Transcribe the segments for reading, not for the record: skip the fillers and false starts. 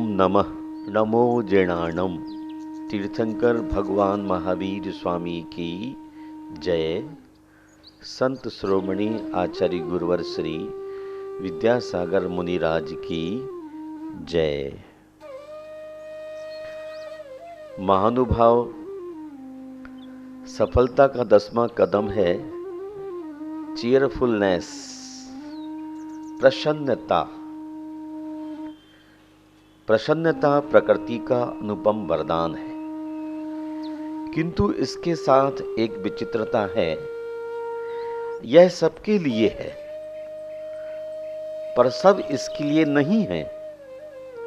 ओम नमः नमो जैनाणम। तीर्थंकर भगवान महावीर स्वामी की जय। संत श्रोमणी आचार्य गुरुवर श्री विद्यासागर मुनिराज की जय। महानुभाव, सफलता का 10वां कदम है चीयरफुलनेस, प्रसन्नता। प्रसन्नता प्रकृति का अनुपम वरदान है, किंतु इसके साथ एक विचित्रता है। यह सबके लिए है, पर सब इसके लिए नहीं है।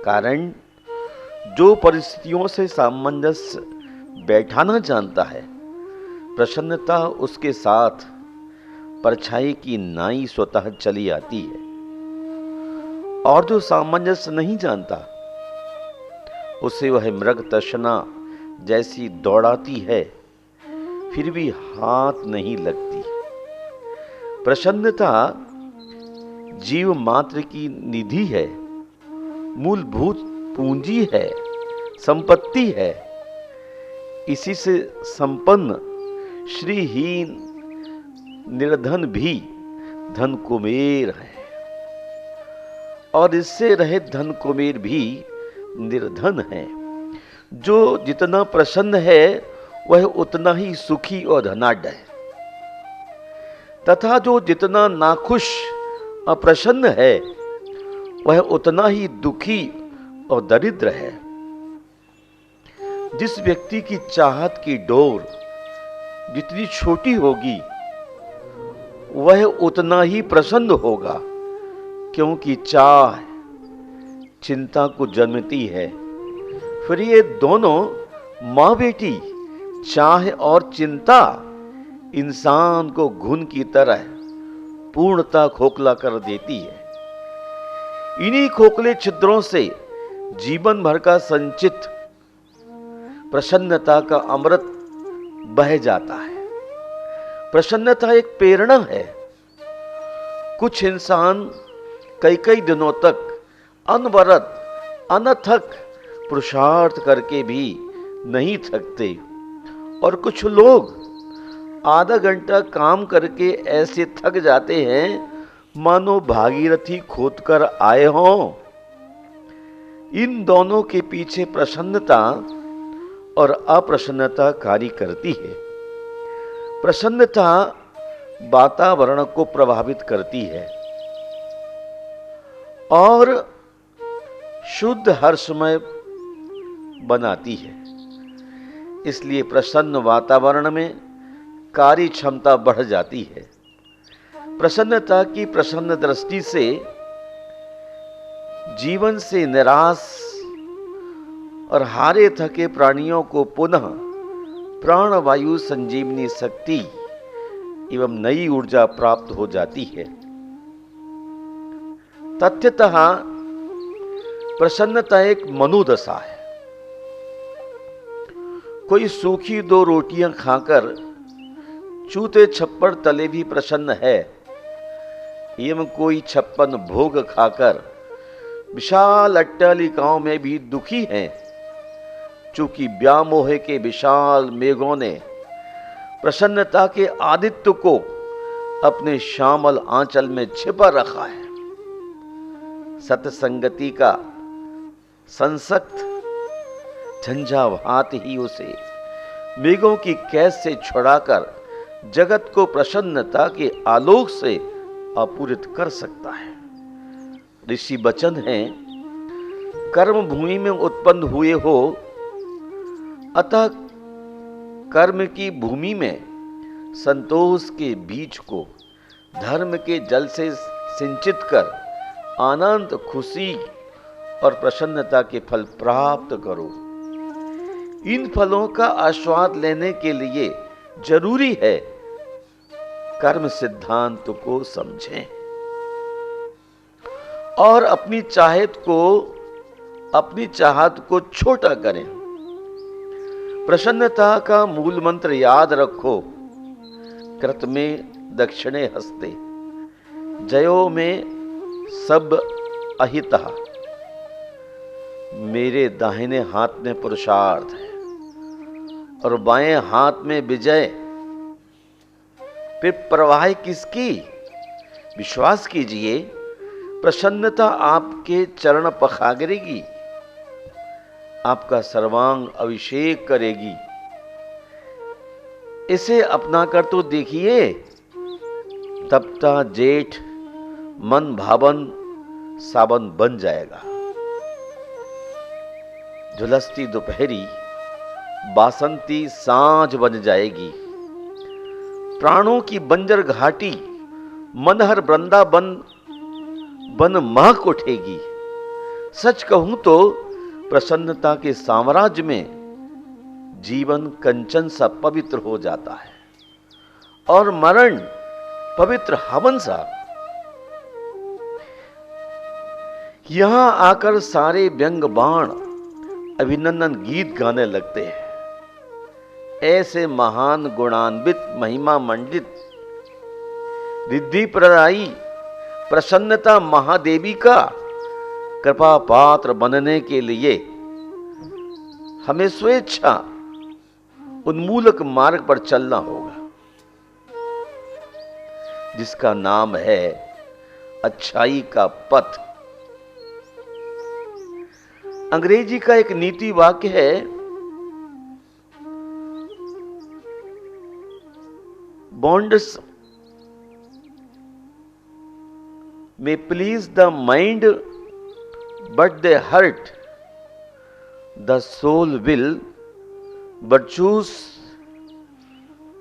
कारण जो परिस्थितियों से सामंजस्य बैठाना जानता है, प्रसन्नता उसके साथ परछाई की नाई स्वतः चली आती है। और जो सामंजस्य नहीं जानता, उसे वह मृग तृष्णा जैसी दौड़ाती है, फिर भी हाथ नहीं लगती। प्रसन्नता जीव मात्र की निधि है, मूलभूत पूंजी है, संपत्ति है। इसी से संपन्न श्रीहीन निर्धन भी धन कुबेर है, और इससे रहित धन कुबेर भी निर्धन है। जो जितना प्रसन्न है वह उतना ही सुखी और धनाढ्य है, तथा जो जितना नाखुश अप्रसन्न है वह उतना ही दुखी और दरिद्र है। जिस व्यक्ति की चाहत की डोर जितनी छोटी होगी वह उतना ही प्रसन्न होगा, क्योंकि चाह चिंता को जन्मती है। फिर ये दोनों माँ बेटी, चाह और चिंता, इंसान को घुन की तरह पूर्णता खोखला कर देती है। इन्हीं खोखले छिद्रों से जीवन भर का संचित प्रसन्नता का अमृत बह जाता है। प्रसन्नता एक प्रेरणा है। कुछ इंसान कई कई दिनों तक अनवरत अनथक पुरुषार्थ करके भी नहीं थकते, और कुछ लोग आधा घंटा काम करके ऐसे थक जाते हैं मानो भागीरथी खोदकर आए हों। इन दोनों के पीछे प्रसन्नता और अप्रसन्नता कार्य करती है। प्रसन्नता वातावरण को प्रभावित करती है और शुद्ध हर्षमय बनाती है। इसलिए प्रसन्न वातावरण में कार्य क्षमता बढ़ जाती है। प्रसन्नता की प्रसन्न दृष्टि से जीवन से निराश और हारे थके प्राणियों को पुनः प्राणवायु, संजीवनी शक्ति एवं नई ऊर्जा प्राप्त हो जाती है। तथ्यतः प्रसन्नता एक मनोदशा है। कोई सूखी 2 रोटियां खाकर चूते छप्पड़ तले भी प्रसन्न है, एवं कोई 56 भोग खाकर विशाल अट्टालिकाओं में भी दुखी है, चूंकि व्यामोह के विशाल मेघों ने प्रसन्नता के आदित्य को अपने श्यामल आंचल में छिपा रखा है। सत्संगति का संसक्त झंझावात ही उसे मेघों की कैद से छुड़ाकर जगत को प्रसन्नता के आलोक से आपूरित कर सकता है। ऋषि वचन है, कर्म भूमि में उत्पन्न हुए हो, अतः कर्म की भूमि में संतोष के बीज को धर्म के जल से सिंचित कर आनंद, खुशी और प्रसन्नता के फल प्राप्त करो। इन फलों का आस्वाद लेने के लिए जरूरी है कर्म सिद्धांत को समझें और अपनी चाहत को छोटा करें। प्रसन्नता का मूल मंत्र याद रखो, कृत में दक्षिणे हस्ते, जयो में सब अहितः। मेरे दाहिने हाथ में पुरुषार्थ है और बाएं हाथ में विजय। फिर परवाह किसकी? विश्वास कीजिए, प्रसन्नता आपके चरण पखागरेगी, आपका सर्वांग अभिषेक करेगी। इसे अपना कर तो देखिए, तपता जेठ मन भावन सावन बन जाएगा। झुलसती दोपहरी बासंती सांझ बन जाएगी। प्राणों की बंजर घाटी मनहर वृंदावन बन महक उठेगी। सच कहूं तो प्रसन्नता के साम्राज्य में जीवन कंचन सा पवित्र हो जाता है और मरण पवित्र हवन सा। यहां आकर सारे व्यंग बाण अभिनंदन गीत गाने लगते हैं। ऐसे महान गुणान्वित महिमा मंडित रिद्धि प्रदायी प्रसन्नता महादेवी का कृपा पात्र बनने के लिए हमें स्वेच्छा उन्मूलक मार्ग पर चलना होगा, जिसका नाम है अच्छाई का पथ। अंग्रेजी का एक नीति वाक्य है, bonds may please the mind, but they hurt the soul will but choose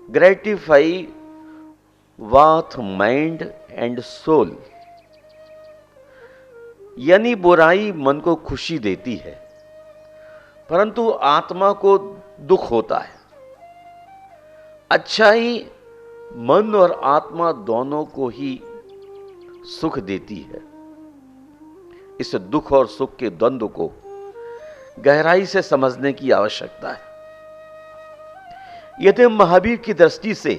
gratify both mind and soul। यानी बुराई मन को खुशी देती है परंतु आत्मा को दुख होता है। अच्छाई मन और आत्मा दोनों को ही सुख देती है। इस दुख और सुख के द्वंद्व को गहराई से समझने की आवश्यकता है। यदि महावीर की दृष्टि से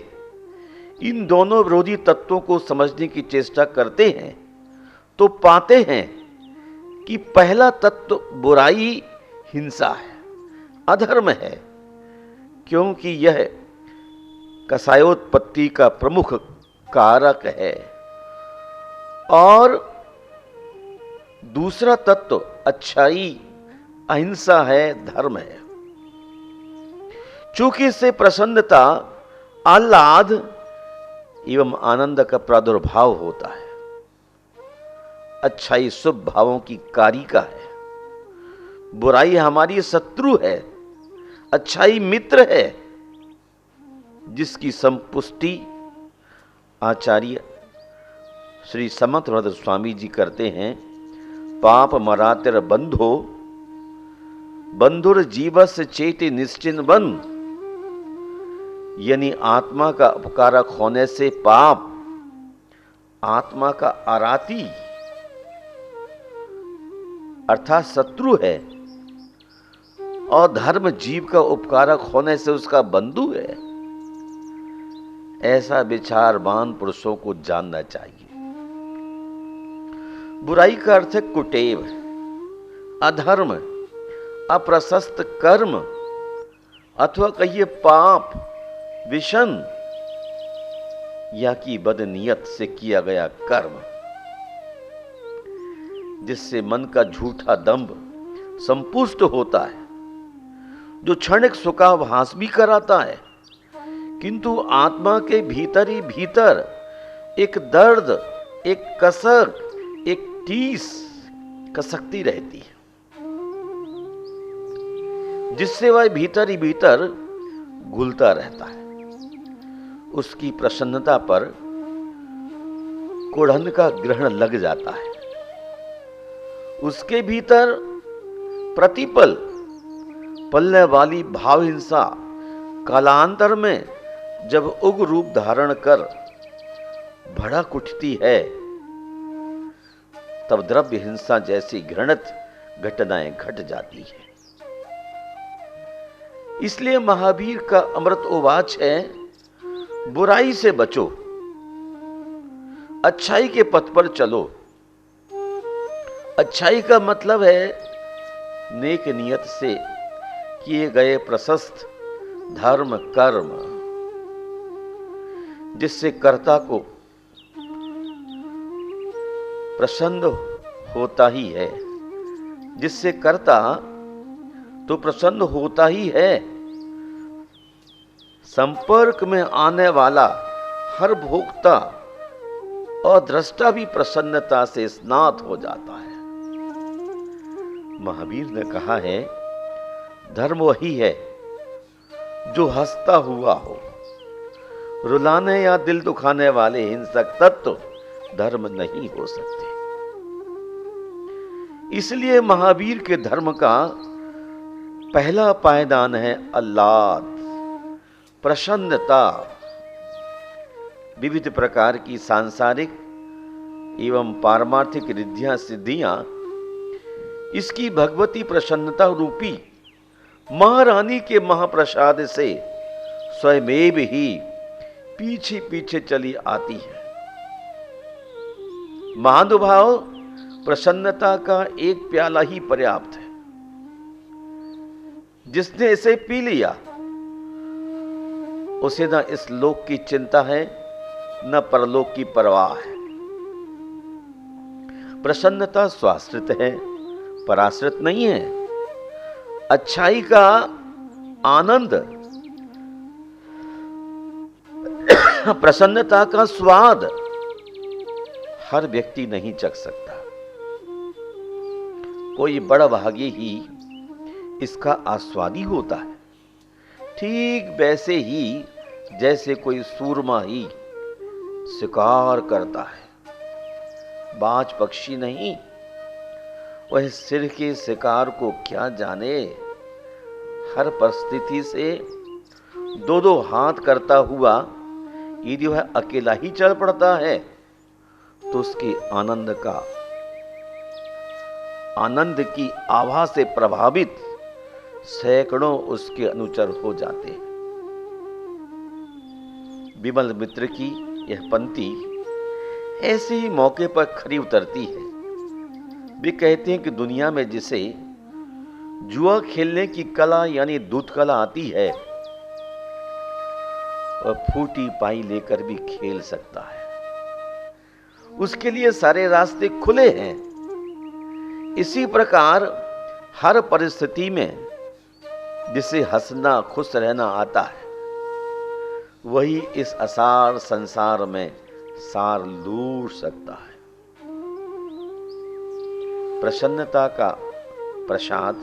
इन दोनों विरोधी तत्वों को समझने की चेष्टा करते हैं तो पाते हैं कि पहला तत्व बुराई हिंसा है, अधर्म है, क्योंकि यह कसायोत्पत्ति का प्रमुख कारक है। और दूसरा तत्व अच्छाई अहिंसा है, धर्म है। चूंकि इससे प्रसन्नता आह्लाद एवं आनंद का प्रादुर्भाव होता है। अच्छाई शुभ भावों की कारिका है, बुराई हमारी शत्रु है, अच्छाई मित्र है, जिसकी संपुष्टि आचार्य श्री समर्थ भद्र स्वामी जी करते हैं। पाप मरातिर बंधो बंधुर जीवस चेति निश्चिन बन। यानी आत्मा का अपकारक होने से पाप आत्मा का आराती अर्थात शत्रु है और धर्म जीव का उपकारक होने से उसका बंधु है। ऐसा विचारवान पुरुषों को जानना चाहिए। बुराई का अर्थ है कुटेव, अधर्म, अप्रशस्त कर्म अथवा कहिए पाप, विषम या कि बदनीयत से किया गया कर्म, जिससे मन का झूठा दंभ संपुष्ट होता है, जो क्षणिक सुखाभास भी कराता है, किंतु आत्मा के भीतर ही भीतर एक दर्द, एक कसक, एक टीस कसकती रहती है, जिससे वह भीतर ही भीतर घुलता रहता है। उसकी प्रसन्नता पर कुढ़न का ग्रहण लग जाता है। उसके भीतर प्रतिपल पलने वाली भाव हिंसा कालांतर में जब उग्र रूप धारण कर भड़क उठती है, तब द्रव्य हिंसा जैसी घृणित घटनाएं घट जाती है। इसलिए महावीर का अमृत उवाच है, बुराई से बचो, अच्छाई के पथ पर चलो। अच्छाई का मतलब है नेक नियत से किए गए प्रशस्त धर्म कर्म, जिससे कर्ता को प्रसन्न होता ही है, जिससे कर्ता तो प्रसन्न होता ही है, संपर्क में आने वाला हर भोक्ता और दृष्टा भी प्रसन्नता से स्नात हो जाता है। महावीर ने कहा है, धर्म वही है जो हंसता हुआ हो। रुलाने या दिल दुखाने वाले हिंसक तत्व धर्म नहीं हो सकते। इसलिए महावीर के धर्म का पहला पायदान है आह्लाद, प्रसन्नता। विविध प्रकार की सांसारिक एवं पारमार्थिक रिद्धियां सिद्धियां इसकी भगवती प्रसन्नता रूपी महारानी के महाप्रसाद से स्वयमेव ही पीछे पीछे चली आती है। महानुभाव, प्रसन्नता का एक प्याला ही पर्याप्त है। जिसने इसे पी लिया उसे न इस लोक की चिंता है न परलोक की परवाह है। प्रसन्नता स्वाश्रित है, पराश्रित नहीं है। अच्छाई का आनंद, प्रसन्नता का स्वाद हर व्यक्ति नहीं चख सकता। कोई बड़ा भागी ही इसका आस्वादी होता है। ठीक वैसे ही जैसे कोई सूरमा ही शिकार करता है, बाज पक्षी नहीं। वह सिर के शिकार को क्या जाने, हर परिस्थिति से दो दो हाथ करता हुआ यदि वह अकेला ही चल पड़ता है तो उसके आनंद की आभा से प्रभावित सैकड़ों उसके अनुचर हो जाते हैं। विमल मित्र की यह पंक्ति ऐसे ही मौके पर खरी उतरती है। वे कहते हैं कि दुनिया में जिसे जुआ खेलने की कला यानी दूध कला आती है, वह फूटी पाई लेकर भी खेल सकता है। उसके लिए सारे रास्ते खुले हैं। इसी प्रकार हर परिस्थिति में जिसे हंसना खुश रहना आता है, वही इस असार संसार में सार लूट सकता है। प्रसन्नता का प्रसाद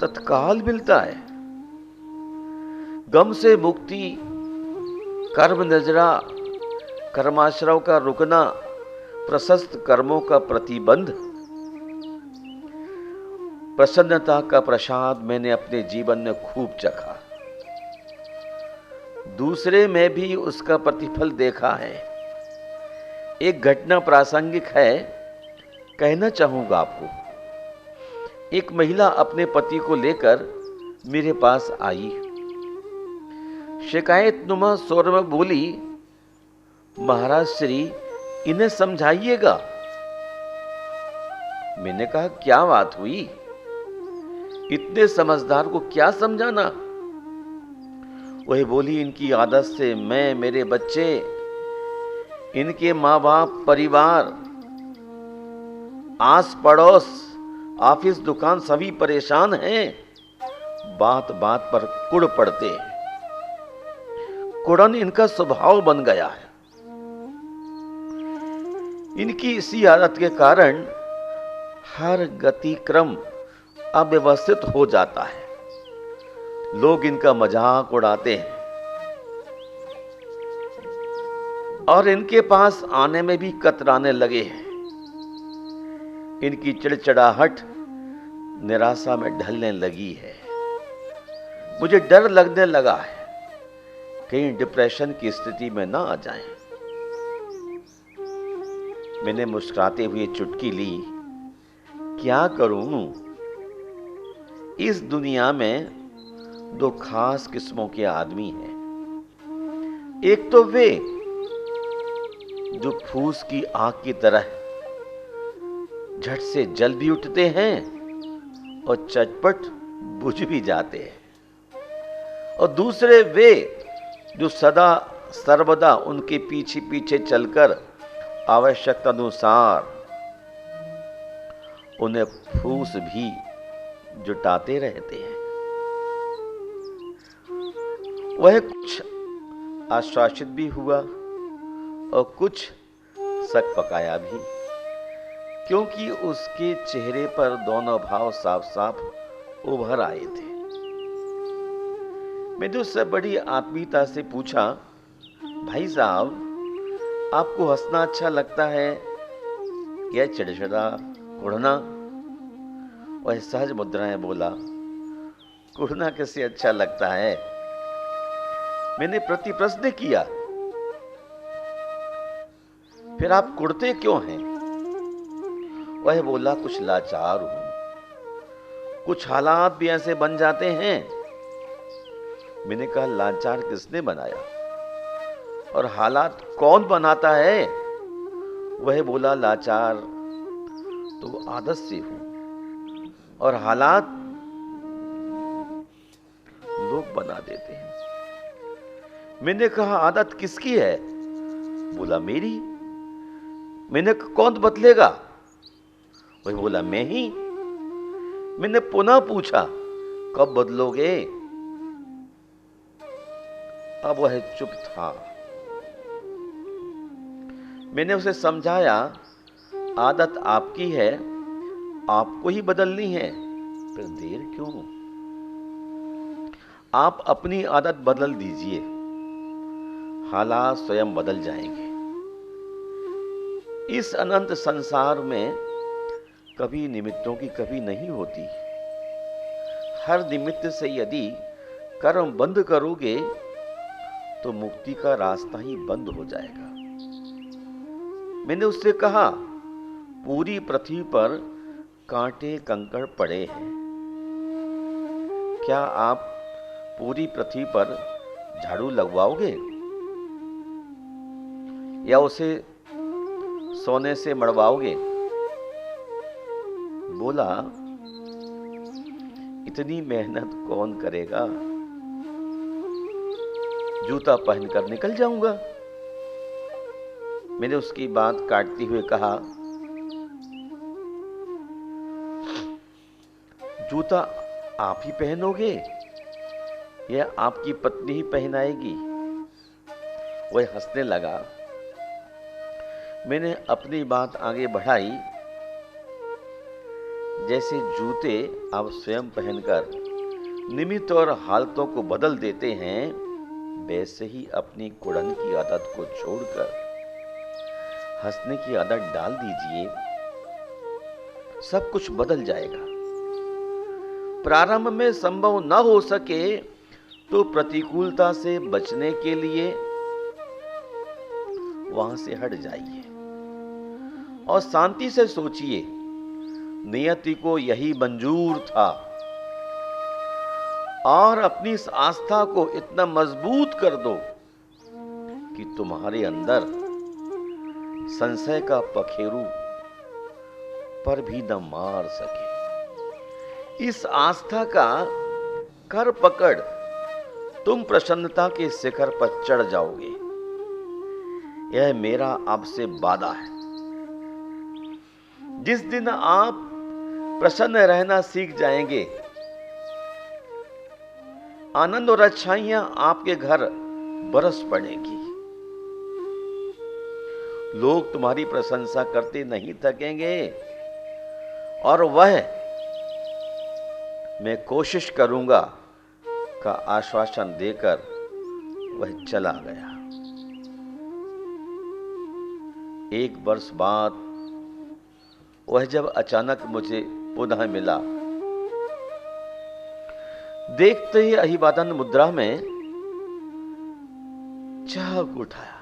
तत्काल मिलता है। गम से मुक्ति, कर्म नजरा, कर्माश्रव का रुकना, प्रशस्त कर्मों का प्रतिबंध, प्रसन्नता का प्रसाद मैंने अपने जीवन में खूब चखा। दूसरे में भी उसका प्रतिफल देखा है। एक घटना प्रासंगिक है, कहना चाहूंगा आपको। एक महिला अपने पति को लेकर मेरे पास आई। शिकायत नुमा स्वर में बोली, महाराज श्री, इन्हें समझाइएगा। मैंने कहा, क्या बात हुई? इतने समझदार को क्या समझाना? वही बोली, इनकी आदत से मैं, मेरे बच्चे, इनके माँ बाप, परिवार, आस पड़ोस, ऑफिस, दुकान सभी परेशान हैं। बात बात पर कुड़ पड़ते हैं। कुड़न इनका स्वभाव बन गया है। इनकी इसी आदत के कारण हर गति क्रम अव्यवस्थित हो जाता है। लोग इनका मजाक उड़ाते हैं और इनके पास आने में भी कतराने लगे हैं। इनकी चिड़चिड़ाहट निराशा में ढलने लगी है। मुझे डर लगने लगा है कहीं डिप्रेशन की स्थिति में ना आ जाएं। मैंने मुस्कुराते हुए चुटकी ली। क्या करूं? इस दुनिया में दो खास किस्मों के आदमी हैं। एक तो वे जो फूस की आग की तरह झट से जल भी उठते हैं और चटपट बुझ भी जाते हैं, और दूसरे वे जो सदा सर्वदा उनके पीछे पीछे चलकर आवश्यकता अनुसार उन्हें फूस भी जुटाते रहते हैं। वह कुछ आश्वासित भी हुआ और कुछ सक पकाया भी, क्योंकि उसके चेहरे पर दोनों भाव साफ साफ उभर आए थे। मैंने उससे बड़ी आत्मीयता से पूछा, भाई साहब, आपको हंसना अच्छा लगता है या चिड़चिड़ा कुढ़ना? वह सहज मुद्राएं बोला, कुढ़ना कैसे अच्छा लगता है? मैंने प्रति प्रश्न किया, फिर आप कुढ़ते क्यों हैं? वह बोला, कुछ लाचार हूं, कुछ हालात भी ऐसे बन जाते हैं। मैंने कहा, लाचार किसने बनाया और हालात कौन बनाता है? वह बोला, लाचार तो आदत से हूं और हालात लोग बना देते हैं। मैंने कहा, आदत किसकी है? बोला, मेरी। मैंने कहा, कौन बदलेगा? वही बोला, मैं ही। मैंने पुनः पूछा, कब बदलोगे? अब वह चुप था। मैंने उसे समझाया, आदत आपकी है, आपको ही बदलनी है, फिर देर क्यों? आप अपनी आदत बदल दीजिए, हालात स्वयं बदल जाएंगे। इस अनंत संसार में कभी निमित्तों की कभी नहीं होती। हर निमित्त से यदि कर्म बंद करोगे तो मुक्ति का रास्ता ही बंद हो जाएगा। मैंने उससे कहा, पूरी पृथ्वी पर कांटे कंकड़ पड़े हैं, क्या आप पूरी पृथ्वी पर झाड़ू लगवाओगे या उसे सोने से मड़वाओगे? बोला, इतनी मेहनत कौन करेगा, जूता पहनकर निकल जाऊंगा। मैंने उसकी बात काटते हुए कहा, जूता आप ही पहनोगे या आपकी पत्नी ही पहनाएगी? वह हंसने लगा। मैंने अपनी बात आगे बढ़ाई, जैसे जूते आप स्वयं पहनकर निमित्त और हालतों को बदल देते हैं, वैसे ही अपनी कुड़न की आदत को छोड़कर हंसने की आदत डाल दीजिए, सब कुछ बदल जाएगा। प्रारंभ में संभव न हो सके तो प्रतिकूलता से बचने के लिए वहां से हट जाइए और शांति से सोचिए, नियति को यही मंजूर था, और अपनी इस आस्था को इतना मजबूत कर दो कि तुम्हारे अंदर संशय का पखेरु पर भी न मार सके। इस आस्था का कर पकड़ तुम प्रसन्नता के शिखर पर चढ़ जाओगे। यह मेरा आपसे वादा है। जिस दिन आप प्रसन्न रहना सीख जाएंगे, आनंद और अच्छाइयां आपके घर बरस पड़ेगी। लोग तुम्हारी प्रशंसा करते नहीं थकेंगे, और वह मैं कोशिश करूंगा का आश्वासन देकर वह चला गया। एक वर्ष बाद वह जब अचानक मुझे पुनः मिला, देखते ही अभिवादन मुद्रा में चहक उठाया।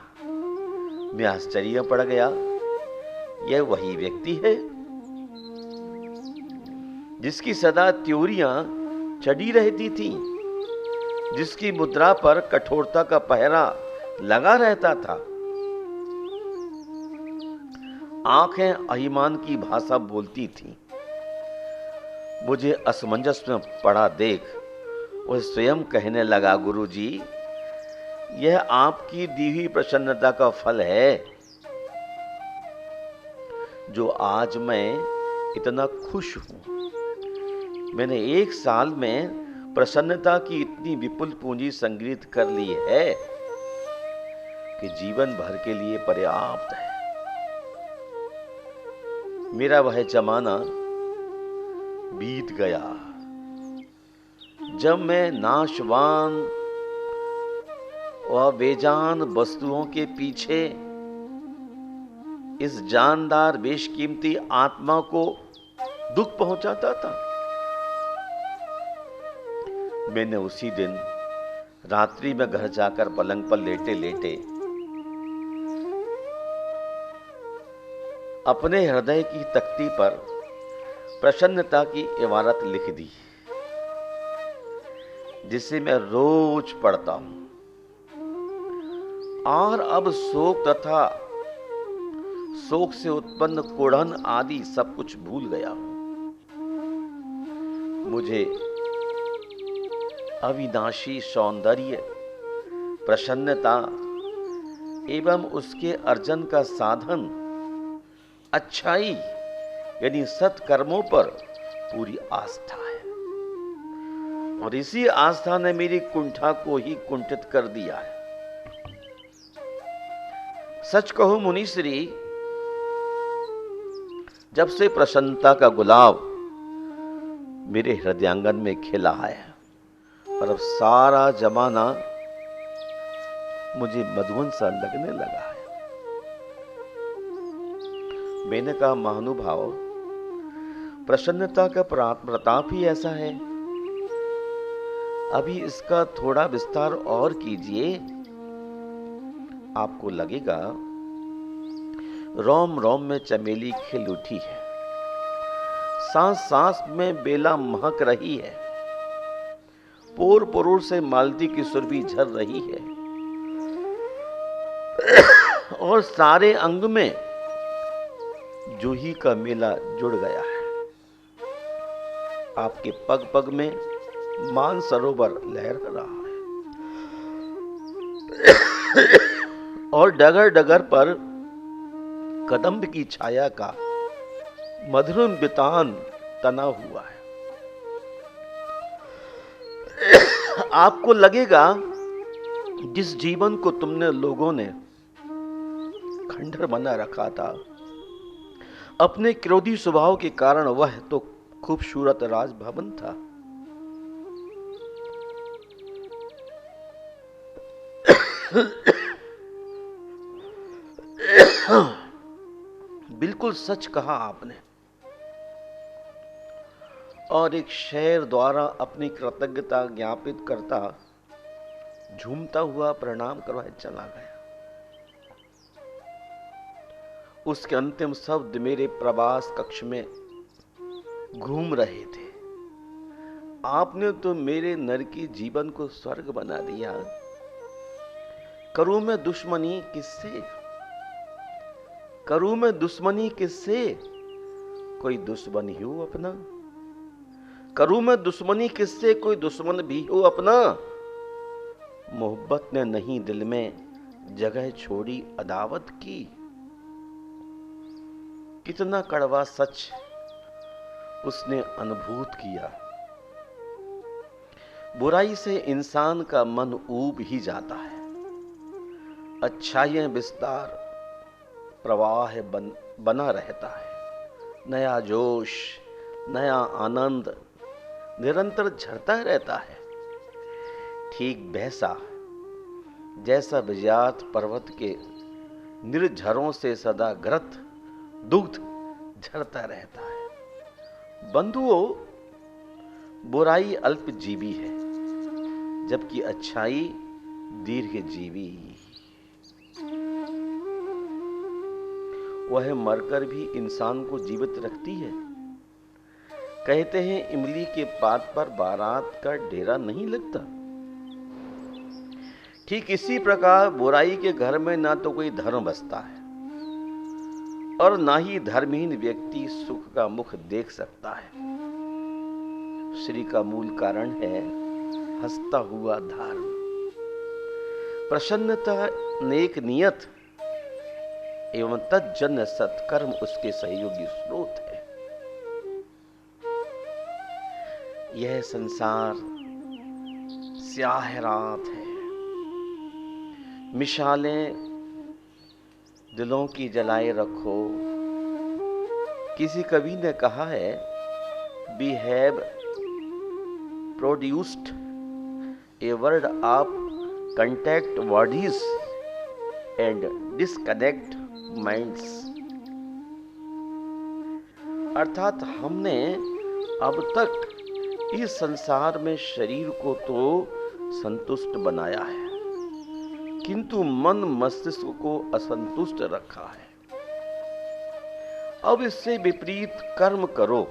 मैं आश्चर्य पड़ गया, यह वही व्यक्ति है जिसकी सदा त्योरियां चढ़ी रहती थी, जिसकी मुद्रा पर कठोरता का पहरा लगा रहता था। आंखें अभिमान की भाषा बोलती थीं। मुझे असमंजस में पड़ा देख वह स्वयं कहने लगा, गुरुजी, यह आपकी दी हुई प्रसन्नता का फल है जो आज मैं इतना खुश हूं। मैंने 1 साल में प्रसन्नता की इतनी विपुल पूंजी संग्रहित कर ली है कि जीवन भर के लिए पर्याप्त है। मेरा वह जमाना बीत गया जब मैं नाशवान व बेजान वस्तुओं के पीछे इस जानदार बेशकीमती आत्मा को दुख पहुंचाता था। मैंने उसी दिन रात्रि में घर जाकर पलंग पर लेटे लेटे अपने हृदय की तख्ती पर प्रसन्नता की इबारत लिख दी, जिसे मैं रोज पढ़ता हूं, और अब शोक तथा शोक से उत्पन्न कुढ़न आदि सब कुछ भूल गया हूं। मुझे अविनाशी सौंदर्य, प्रसन्नता एवं उसके अर्जन का साधन अच्छाई यानी सत्कर्मों पर पूरी आस्था है, और इसी आस्था ने मेरी कुंठा को ही कुंठित कर दिया है। सच कहो मुनीश्री, जब से प्रसन्नता का गुलाब मेरे हृदयांगन में खिला है, और अब सारा जमाना मुझे मधुवन सा लगने लगा है। मैंने कहा, महानुभाव, प्रसन्नता का प्रताप ही ऐसा है, अभी इसका थोड़ा विस्तार और कीजिए। आपको लगेगा रोम रोम में चमेली खिल उठी है, सांस सांस में बेला महक रही है, पोर पोर से मालती की सुरभि झर रही है, और सारे अंग में जूही का मेला जुड़ गया है। आपके पग पग में मान सरोवर लहर रहा है, और डगर डगर पर कदम्ब की छाया का मधुर बितान तना हुआ है। आपको लगेगा जिस जीवन को तुमने लोगों ने खंडर बना रखा था अपने क्रोधी स्वभाव के कारण, वह तो खूबसूरत राजभवन था। बिल्कुल सच कहा आपने। और एक शेर द्वारा अपनी कृतज्ञता ज्ञापित करता झूमता हुआ प्रणाम करवाए चला गया। उसके अंतिम शब्द मेरे प्रवास कक्ष में घूम रहे थे। आपने तो मेरे नरकी जीवन को स्वर्ग बना दिया। करूं मैं दुश्मनी किससे? करूं मैं दुश्मनी किससे? कोई दुश्मन ही हो अपना। करूं मैं दुश्मनी किससे? कोई दुश्मन भी हो अपना। मोहब्बत ने नहीं दिल में जगह छोड़ी अदावत की। कितना कड़वा सच उसने अनुभूत किया। बुराई से इंसान का मन ऊब ही जाता है। अच्छाइयां विस्तार प्रवाह बना रहता है। नया जोश, नया आनंद निरंतर झरता रहता है। ठीक वैसा जैसा विजयात पर्वत के निर्झरों से सदा घृत दुग्ध झरता रहता है। बंधुओं, बुराई अल्पजीवी है, जबकि अच्छाई दीर्घजीवी। वह मरकर भी इंसान को जीवित रखती है। कहते हैं इमली के पात पर बारात का डेरा नहीं लगता। ठीक इसी प्रकार बुराई के घर में ना तो कोई धर्म बसता है और ना ही धर्महीन व्यक्ति सुख का मुख देख सकता है। श्री का मूल कारण है हंसता हुआ धर्म। प्रसन्नता नेक नियत एवं तज्जन्य सत्कर्म उसके सहयोगी स्रोत है। यह संसार स्याह रात है, मिसालें दिलों की जलाए रखो। किसी कवि ने कहा है, we have produced a world of contact bodies and disconnect minds. अर्थात हमने अब तक इस संसार में शरीर को तो संतुष्ट बनाया है, किंतु मन मस्तिष्क को असंतुष्ट रखा है। अब इससे विपरीत कर्म करो,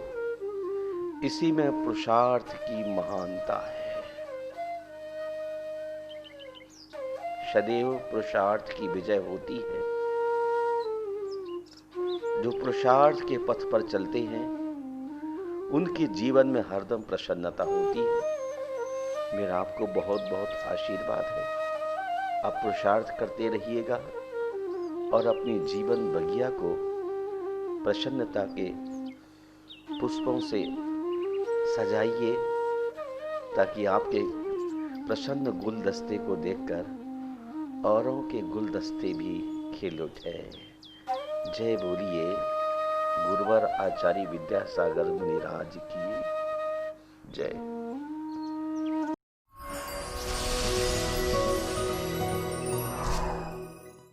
इसी में पुरुषार्थ की महानता है। सदैव पुरुषार्थ की विजय होती है। जो पुरुषार्थ के पथ पर चलते हैं उनके जीवन में हरदम प्रसन्नता होती है। मेरा आपको बहुत बहुत आशीर्वाद है। आप पुरुषार्थ करते रहिएगा और अपनी जीवन बगिया को प्रसन्नता के पुष्पों से सजाइए, ताकि आपके प्रसन्न गुलदस्ते को देखकर औरों के गुलदस्ते भी खिल उठे। जय बोलिए गुरुवर आचार्य विद्यासागर मुनिराज की जय।